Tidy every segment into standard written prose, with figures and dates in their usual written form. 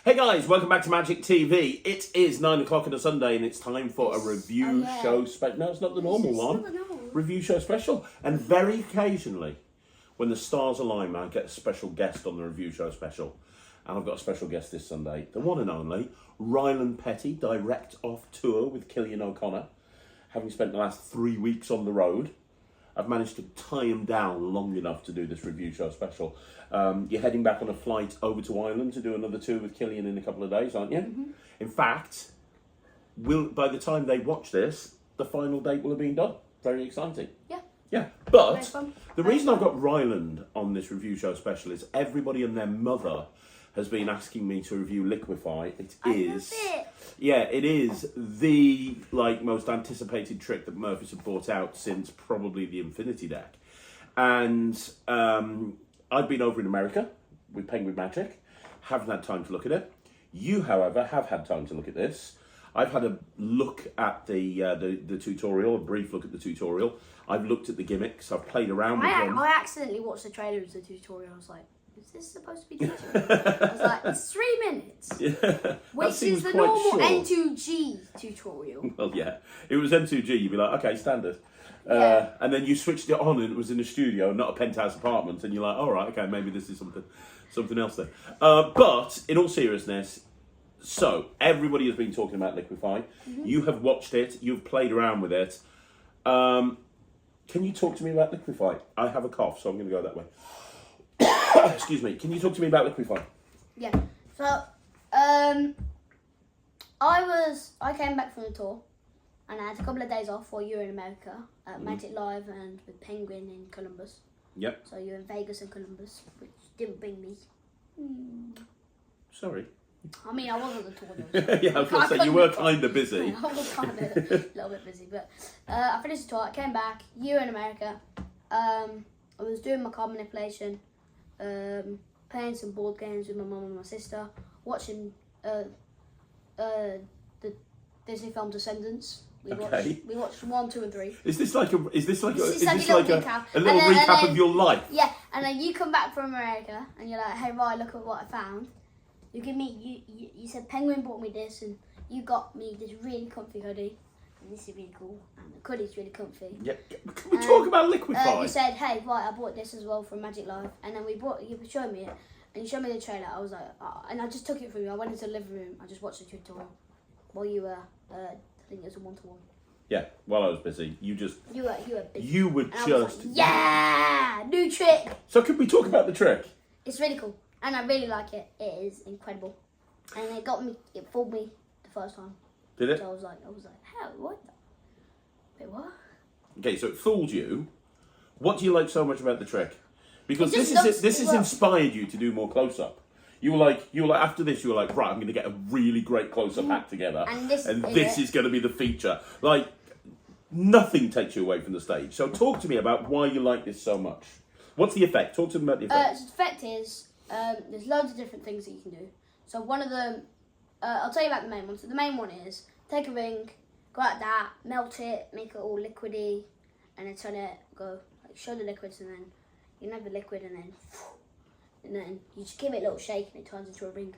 Hey guys, welcome back to Magic TV. It is 9 o'clock on a Sunday and it's time for a review show special. No, it's not the normal one. Review show special. And very occasionally, when the stars align, I get a special guest on the review show special. And I've got a special guest this Sunday, the one and only Ryland Petty, direct off tour with Killian O'Connor. Having spent the last 3 weeks on the road, I've managed to tie him down long enough to do this review show special. You're heading back on a flight over to Ireland to do another tour with Killian in a couple of days, aren't you? Mm-hmm. In fact, by the time they watch this, the final date will have been done. Very exciting. Yeah. Yeah, but the reason I've got Ryland on this review show special is everybody and their mother has been asking me to review Liquify. It is the most anticipated trick that Murphys have brought out since probably the Infinity deck. And I've been over in America with Penguin Magic, haven't had time to look at it. You, however, have had time to look at this. I've had a look at the tutorial, a brief look at the tutorial. I've looked at the gimmicks. I've played around with them. I accidentally watched the trailer of the tutorial. I was like, is this supposed to be tutorial? I was like, it's 3 minutes. Yeah, which is the normal N2G tutorial. Well, yeah. It was N2G. You'd be like, okay, standard. And then you switched it on and it was in a studio, not a penthouse apartment. And you're like, all right, okay, maybe this is something else then. But in all seriousness, so everybody has been talking about Liquify. Mm-hmm. You have watched it. You've played around with it. Can you talk to me about Liquify? I have a cough, so I'm going to go that way. Excuse me. Can you talk to me about Liquify? Yeah. So, I came back from the tour, and I had a couple of days off while you were in America at Magic Live and with Penguin in Columbus. Yep. So you were in Vegas and Columbus, which didn't bring me. Sorry. I mean, I was on the tour though. Yeah, I was going to say, you were kind of busy. I was kind of a little bit busy, but I finished the tour, I came back, you were in America. I was doing my card manipulation, playing some board games with my mum and my sister, watching the Disney film Descendants. We watched 1, 2, and 3. Is this like a little then, recap of your life? Yeah, and then you come back from America and you're like, hey Ryan, look at what I found. You said Penguin bought me this and you got me this really comfy hoodie. And this is really cool. And the hoodie's really comfy. Yeah. Can we talk about Liquify? You said, hey, right, I bought this as well from Magic Live. And then you showed me it. And you showed me the trailer. I was like, and I just took it from you. I went into the living room. I just watched the tutorial while you were, I think it was a 1-to-1. Yeah, while I was busy. You were busy. You were just... Like, yeah! New trick! So could we talk about the trick? It's really cool. And I really like it. It is incredible. And it fooled me the first time. Did it? So I was like, hell, what? Wait, what? Okay, so it fooled you. What do you like so much about the trick? Because this has inspired you to do more close-up. You were like, after this, you were like, right, I'm going to get a really great close-up act together. And this is going to be the feature. Like, nothing takes you away from the stage. So talk to me about why you like this so much. What's the effect? Talk to me about the effect. So the effect is, there's loads of different things that you can do. So one of them, I'll tell you about the main one. So the main one is, take a ring, go like that, melt it, make it all liquidy, and then turn it, show the liquids, and then you can have the liquid, and then you just give it a little shake, and it turns into a ring.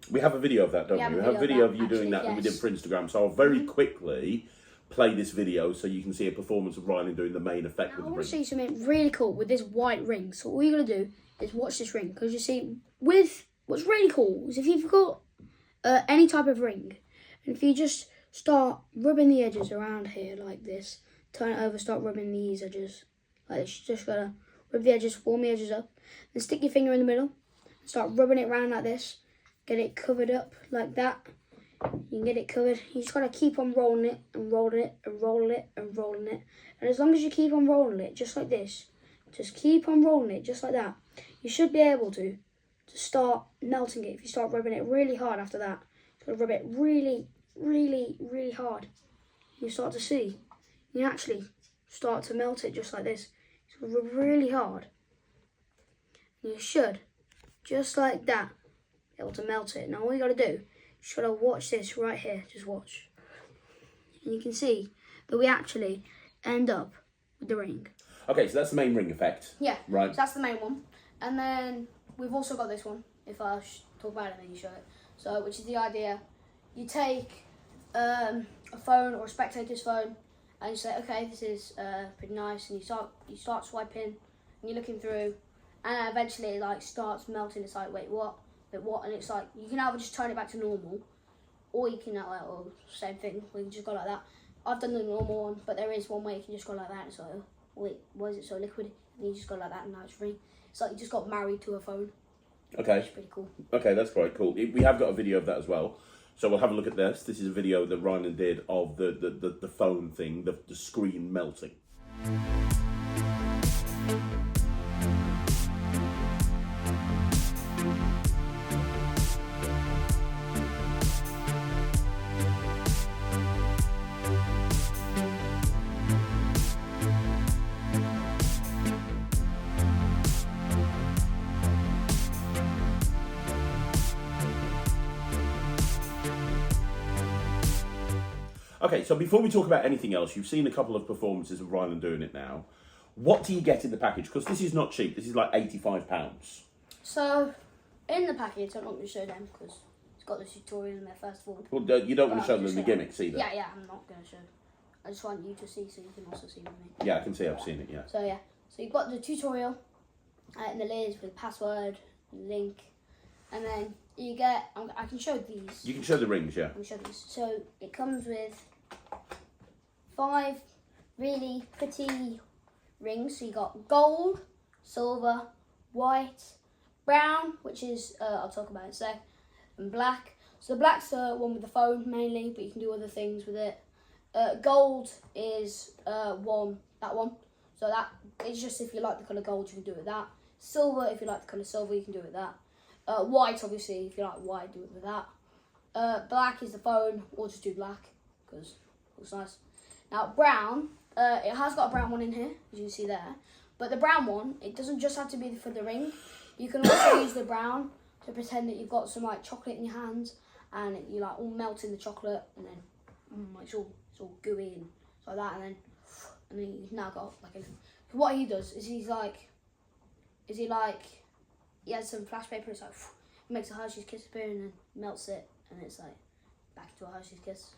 We have a video of that, don't we? We have a video of you doing that that we did for Instagram. So I'll very quickly play this video so you can see a performance of Ryland doing the main effect with the ring. I want to show you something really cool with this white ring. So all you're going to do is watch this ring. Because you see, what's really cool is if you've got any type of ring, and if you just start rubbing the edges around here like this, turn it over, start rubbing these edges like this. You just got to rub the edges, warm the edges up, then stick your finger in the middle, and start rubbing it around like this, get it covered up like that. You can get it covered. You just got to keep on rolling it and rolling it and rolling it and rolling it. And as long as you keep on rolling it just like this, just keep on rolling it just like that, you should be able to start melting it. If you start rubbing it really hard after that, you got to rub it really, really, really hard. You start to see, you can actually start to melt it just like this. So rub really hard. And you should, just like that, be able to melt it. Now all you got to do, just got to watch this right here. Just watch. And you can see that we actually end up with the ring. Okay, so that's the main ring effect. Yeah. Right. So that's the main one. And then we've also got this one. If I talk about it, then you show it. So, which is the idea. You take a phone or a spectator's phone, and you say, okay, this is pretty nice, and you start swiping, and you're looking through, and eventually it like starts melting. It's like, wait, what? But what? And it's like you can either just turn it back to normal, or you can or same thing. We can just go like that. I've done the normal one, but there is one way you can just go like that. And it's like, wait, why is it so liquid? And you just go like that, and now it's free. It's like you just got married to a phone. Okay. It's pretty cool. Okay, that's quite cool. We have got a video of that as well. So we'll have a look at this. This is a video that Ryland did of the phone thing, the screen melting. Okay, so before we talk about anything else, you've seen a couple of performances of Ryland doing it now. What do you get in the package? Because this is not cheap. This is like £85. So, in the package, I'm not going to show them because it's got the tutorial in there first of all. Well, you don't want to show them the gimmicks either. Yeah, I'm not going to show. I just want you to see so you can also see with me. Yeah, I can see. I've seen it. Yeah. So so you've got the tutorial in the lids with password, link, and then you get. I can show these. You can show the rings. Yeah. I can show these. So it comes with 5 really pretty rings. So you got gold, silver, white, brown, which is I'll talk about in a sec, and black. So the black's the one with the phone mainly, but you can do other things with it. Gold is that one. So that it's just if you like the colour gold, you can do it with that. Silver, if you like the colour silver, you can do it with that. White, obviously, if you like white, do it with that. Black is the phone, or just do black because it looks nice. Now brown, it has got a brown one in here, as you can see there. But the brown one, it doesn't just have to be for the ring. You can also use the brown to pretend that you've got some like chocolate in your hands, and you like all melt in the chocolate, and then it's all gooey and like that, and then you've now got like a. What he does is he has some flash paper. It's like he makes a Hershey's Kiss appear and then melts it, and it's like back into a Hershey's Kiss.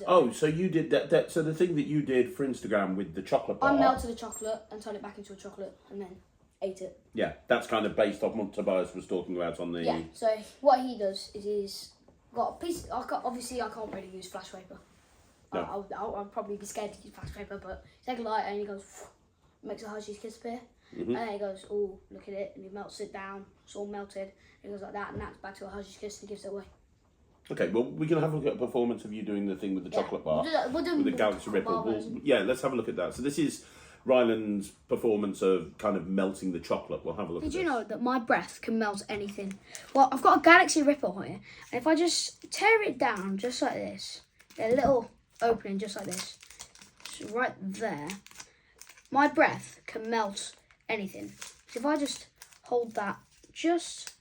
Oh, so you did that. So the thing that you did for Instagram with the chocolate bar. I melted the chocolate and turned it back into a chocolate, and then ate it. Yeah, that's kind of based off what Tobias was talking about on the. Yeah. So what he does is he's got a piece. Obviously, I can't really use flash paper. No. I'll probably be scared to use flash paper, but he takes a lighter and he goes, makes a Hershey's Kiss appear, and then he goes, oh, look at it, and he melts it down. It's all melted. He goes like that, and that's back to a Hershey's Kiss, and he gives it away. Okay, well, we can have a look at a performance of you doing the thing with the chocolate bar, we'll do with the Galaxy Ripple. Yeah, let's have a look at that. So this is Ryland's performance of kind of melting the chocolate. We'll have a look at this. Did you know that my breath can melt anything? Well, I've got a Galaxy Ripple here, and if I just tear it down just like this, a little opening just like this, so right there, my breath can melt anything. So if I just hold that just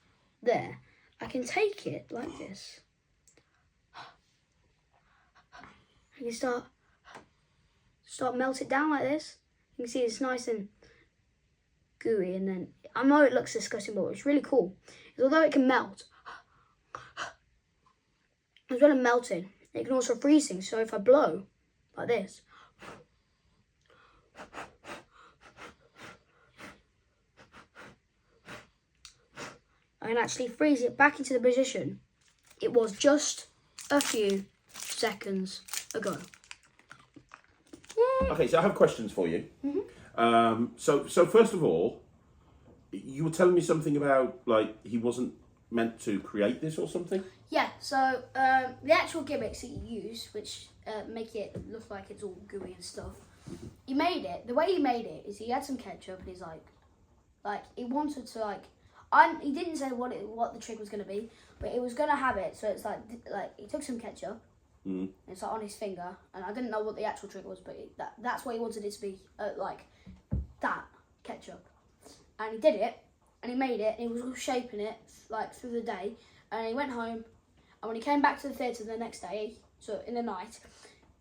there, I can take it like this. I can start melt it down like this. You can see it's nice and gooey, and then I know it looks disgusting, but it's really cool. Because although it can melt, as well as melting, it can also freeze things. So if I blow like this, I can actually freeze it back into the position it was just a few seconds ago. Okay, so I have questions for you. So first of all, you were telling me something about like he wasn't meant to create this or something. Yeah. So the actual gimmicks that you use, which make it look like it's all gooey and stuff, he made it. The way he made it is he had some ketchup, and he's like he wanted to he didn't say what the trick was going to be, but it was going to have it. So it's like he took some ketchup. And it's like on his finger, and I didn't know what the actual trick was, but that's what he wanted it to be, like that ketchup. And he did it, and he made it, and he was all shaping it like through the day. And he went home, and when he came back to the theatre the next day, so in the night,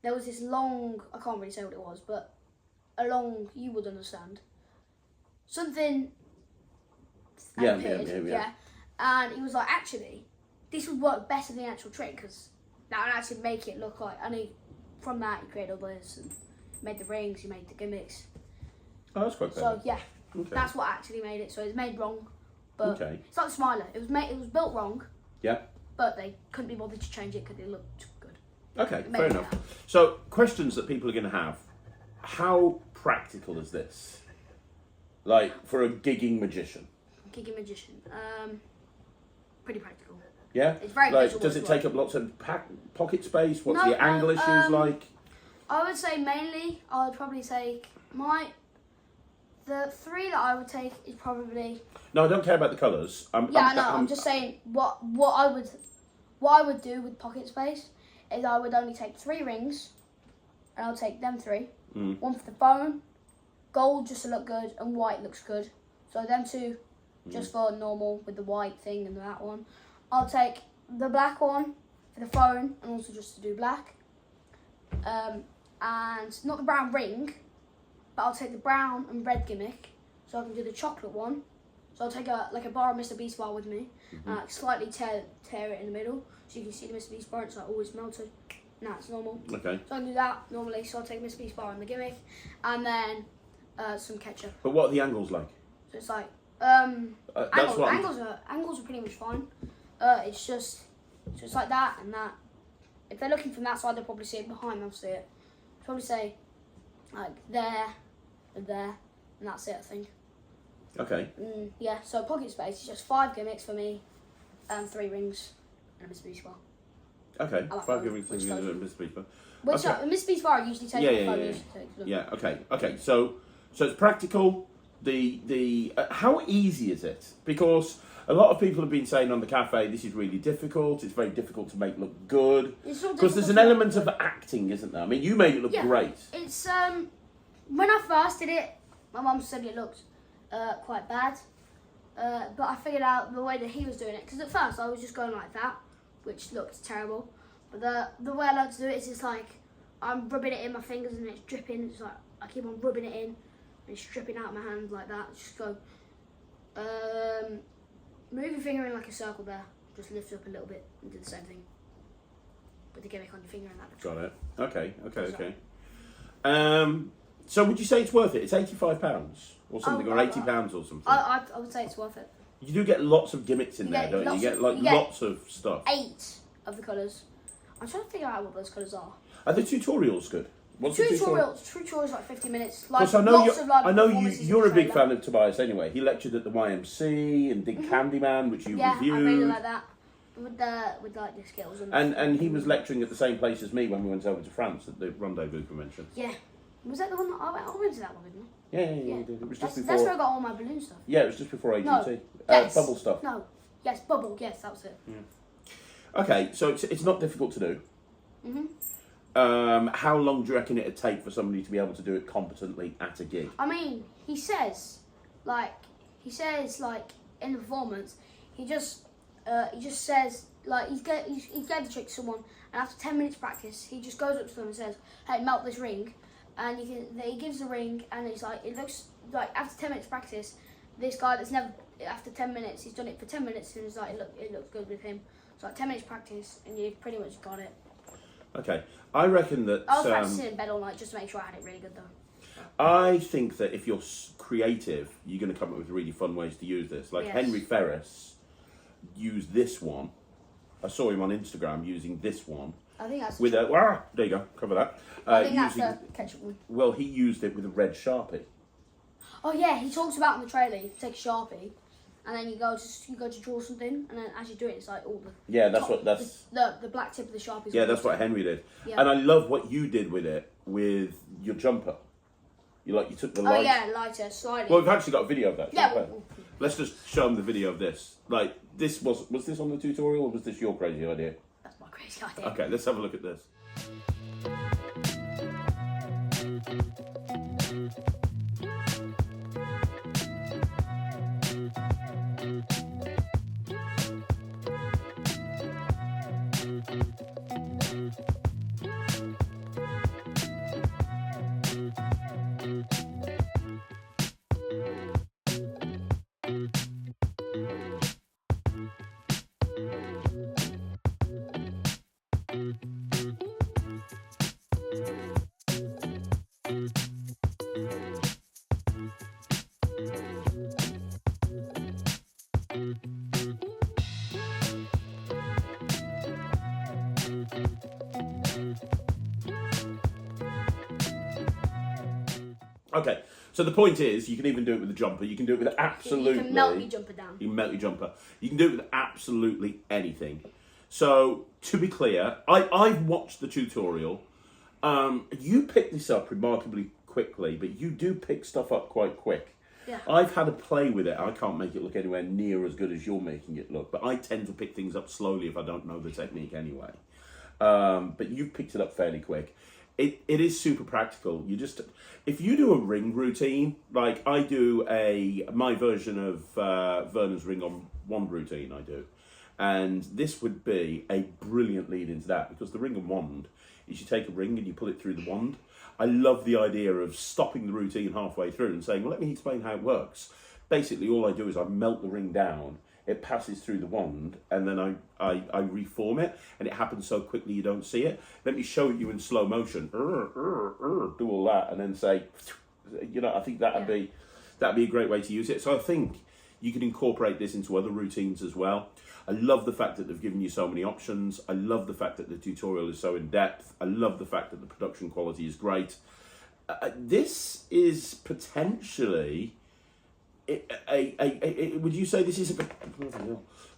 there was this long, I can't really say what it was, but a long, you would understand, something. Yeah. And he was like, actually, this would work better than the actual trick because that would actually make it look like. Only from that you created others and made the rings, you made the gimmicks. Oh, that's quite So clever. yeah, Okay. that's what actually made it. So it's made wrong, but Okay. it's like Smiler. It was built wrong. Yeah. But they couldn't be bothered to change it because it looked good. Okay, Maybe fair enough. So, questions that people are going to have. How practical is this? Like, for a gigging magician? Gigging magician. Pretty practical. Yeah? It's very like, visual does as it well. take up lots of pocket space? What's No, the angle issues like? I would say mainly, I would probably take the 3 that I would take is probably. No, I don't care about the colours. I'm just saying what I would do with pocket space is I would only take 3 rings, and I'll take them 3. One for the phone, gold just to look good, and white looks good. So them 2 just for normal with the white thing and that one. I'll take the black one for the phone and also just to do black. And not the brown ring, but I'll take the brown and red gimmick so I can do the chocolate one. So I'll take a bar of Mr. Beast bar with me and slightly tear it in the middle so you can see the Mr. Beast bar. It's like always melted. Now it's normal. Okay. So I can do that normally. So I'll take Mr. Beast bar and the gimmick and then some ketchup. But what are the angles like? So it's like That's what angles are pretty much fine. It's just so it's like that and that. If they're looking from that side, they'll probably see it. Behind, they'll see it. Probably say like there and there, and that's it. I think. Okay. Yeah. So pocket space is just 5 gimmicks for me, 3 rings, and a Mr. Beast bar. Okay. I like 5 those, giving which things goes- and Mr. Beast bar. Which Okay. Mr. Beast bar I usually take. Yeah, my yeah, phone yeah, usually takes them. Yeah. Okay. Okay. So it's practical. The how easy is it? Because a lot of people have been saying on the cafe, this is really difficult. It's very difficult to make look good. It's not Because there's an difficult to element make of acting, isn't there? I mean, you made it look Yeah. great. It's when I first did it, my mum said it looked quite bad, but I figured out the way that he was doing it. Because at first I was just going like that, which looked terrible. But the way I like to do it is just like I'm rubbing it in my fingers and it's dripping. It's like I keep on rubbing it in and it's dripping out of my hand like that. Just go. Move your finger in like a circle there. Just lift it up a little bit and do the same thing with the gimmick on your finger and that. Got it. Okay. So would you say it's worth it? It's £85 or something, or £80 or something. I would say it's worth it. You do get lots of gimmicks in there, don't you? You get lots of stuff. 8 of the colours. I'm trying to figure out what those colours are. Are the tutorials good? What's the tutorial? Tutorials like 50 minutes. Like, Because I know lots of, like, I know performances you're a in the big trailer. fan of Tobias anyway. He lectured at the YMC and did Candyman, which you Yeah, reviewed. I really like that. With like the skills And he was lecturing at the same place as me when we went over to France at the Rendezvous Convention. Yeah. Was that the one that I went to that one, didn't I? Yeah, you did. It was just That's before. where I got all my balloon stuff. Yeah, it was just before AGT. No. Yes. Bubble stuff. No. Yes, bubble. Yes, that was it. Okay, so it's not difficult to do. How long do you reckon it'd take for somebody to be able to do it competently at a gig? I mean, he says like in the performance, he just says like he gave the trick to someone, and after 10 minutes practice, he just goes up to them and says, "Hey, melt this ring," and he gives the ring, and it's like it looks like after 10 minutes practice, this guy that's never after 10 minutes he's done it for 10 minutes and it's like it looks good with him. So like 10 minutes practice, and you've pretty much got it. Okay, I reckon that. I was practicing in bed all night just to make sure I had it really good though. I think that if you're creative, you're going to come up with really fun ways to use this. Like Yes. Henry Ferris used this one. I saw him on Instagram using this one I think that's with a. There you go, cover that. I think that's using, the ketchup one. well, he used it with a red Sharpie. Oh yeah, he talks about in the trailer. You take a Sharpie, and then you go to draw something, and then as you do it, it's like all the Yeah, that's top- what that's. the black tip of the Sharpie. Yeah, that's what Henry did. Yeah. And I love what you did with it with your jumper. You took the Oh light. yeah, lighter, slightly. Well, we've actually got a video of that. Yeah, shouldn't we? Let's just show them the video of this. Like, this was this on the tutorial or was this your crazy idea? That's my crazy idea. Okay, let's have a look at this. Okay, so the point is, you can even do it with a jumper. You can do it with absolutely... You can melt your jumper down. You can melt your jumper. You can do it with absolutely anything. So, to be clear, I've watched the tutorial. You pick this up remarkably quickly, but you do pick stuff up quite quick. Yeah. I've had a play with it. I can't make it look anywhere near as good as you're making it look, but I tend to pick things up slowly if I don't know the technique anyway. But you've picked it up fairly quick. It is super practical. You just, if you do a ring routine, like I do my version of Vernon's ring on wand routine, I do. And this would be a brilliant lead into that, because the ring and wand is you take a ring and you pull it through the wand. I love the idea of stopping the routine halfway through and saying, well, let me explain how it works. Basically, all I do is I melt the ring down, it passes through the wand, and then I reform it, and it happens so quickly you don't see it. Let me show you in slow motion, do all that, and then say, you know, I think that'd be a great way to use it. So I think you can incorporate this into other routines as well. I love the fact that they've given you so many options. I love the fact that the tutorial is so in-depth. I love the fact that the production quality is great. This is potentially... would you say this is a...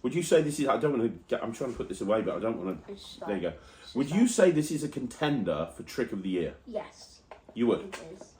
Would you say this is... I don't want to... I'm trying to put this away, but I don't want to... There you go. Would you say this is a contender for Trick of the Year? Yes. You would? It is.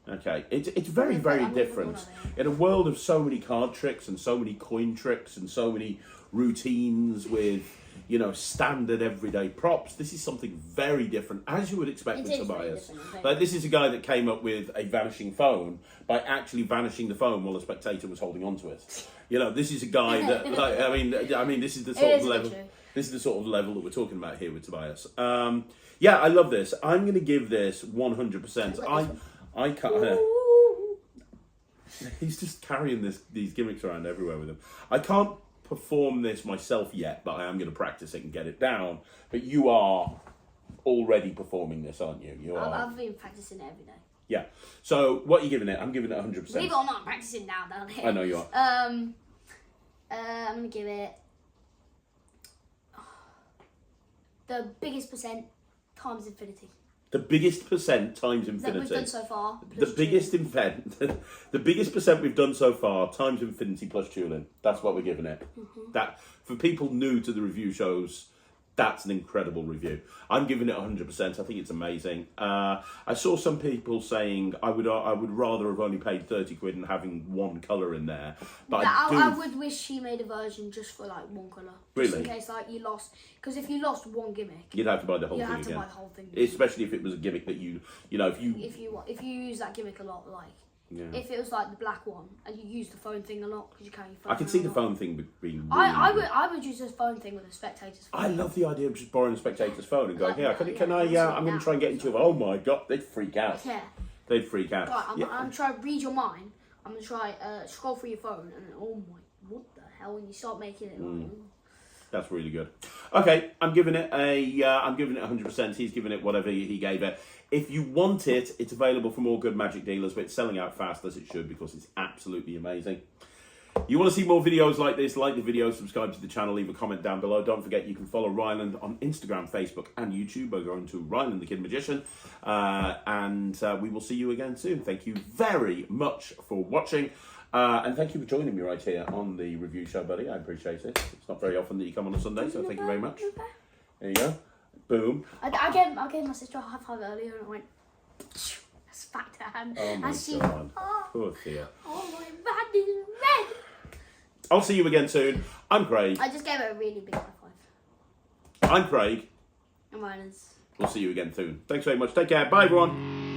Okay, it's very, very different. In a world of so many card tricks and so many coin tricks and so many routines with, you know, standard everyday props, this is something very different, as you would expect with Tobias. Like, this is a guy that came up with a vanishing phone by actually vanishing the phone while a spectator was holding onto it. You know, this is a guy that, like, I mean, this is the sort of level. This is the sort of level that we're talking about here with Tobias. Yeah, I love this. I'm going to give this 100%. I can't. He's just carrying these gimmicks around everywhere with him. I can't perform this myself yet, but I am going to practice it and get it down. But you are already performing this, aren't you? I've been practicing it every day. Yeah. So what are you giving it? I'm giving it 100%. Believe it or not, I'm practicing now down here. I know you are. I'm going to give it the biggest percent times infinity. The biggest percent times infinity. That we've done so far. The biggest percent we've done so far times infinity plus tuning. That's what we're giving it. That, for people new to the review shows, that's an incredible review. I'm giving it 100%. I think it's amazing. I saw some people saying I would rather have only paid 30 quid and having one colour in there. But yeah, I would wish she made a version just for like one colour. Really? Just in case like you lost, because if you lost one gimmick, you'd have to buy the whole thing again. You'd have to buy the whole thing. Especially if it was a gimmick that you know, if you use that gimmick a lot, like. Yeah. If it was like the black one and you use the phone thing a lot because you carry your phone. I can see the phone thing being. Really I would use this phone thing with a spectator's phone. I love the idea of just borrowing a spectator's phone and going, I'm going to try and get into it. Oh my god, they'd freak out. Yeah. They'd freak out. Right, I'm going to try to read your mind. I'm going to try scroll through your phone and oh my, what the hell? When you start making it. That's really good. Okay, I'm giving it 100%. He's giving it whatever he gave it. If you want it, it's available from all good Magic dealers, but it's selling out fast as it should because it's absolutely amazing. You want to see more videos like this, like the video, subscribe to the channel, leave a comment down below. Don't forget you can follow Ryland on Instagram, Facebook and YouTube by going to Ryland the Kid Magician. And we will see you again soon. Thank you very much for watching. And thank you for joining me right here on the review show, buddy. I appreciate it. It's not very often that you come on a Sunday, so thank you very much. There you go. Boom. I gave my sister a high five earlier and I went, smacked her hand. Oh my god. Poor Thea. Oh my man is red. I'll see you again soon. I'm Craig. I just gave her a really big high five. I'm Craig. I'm Ryland. We'll see you again soon. Thanks very much. Take care. Bye, everyone.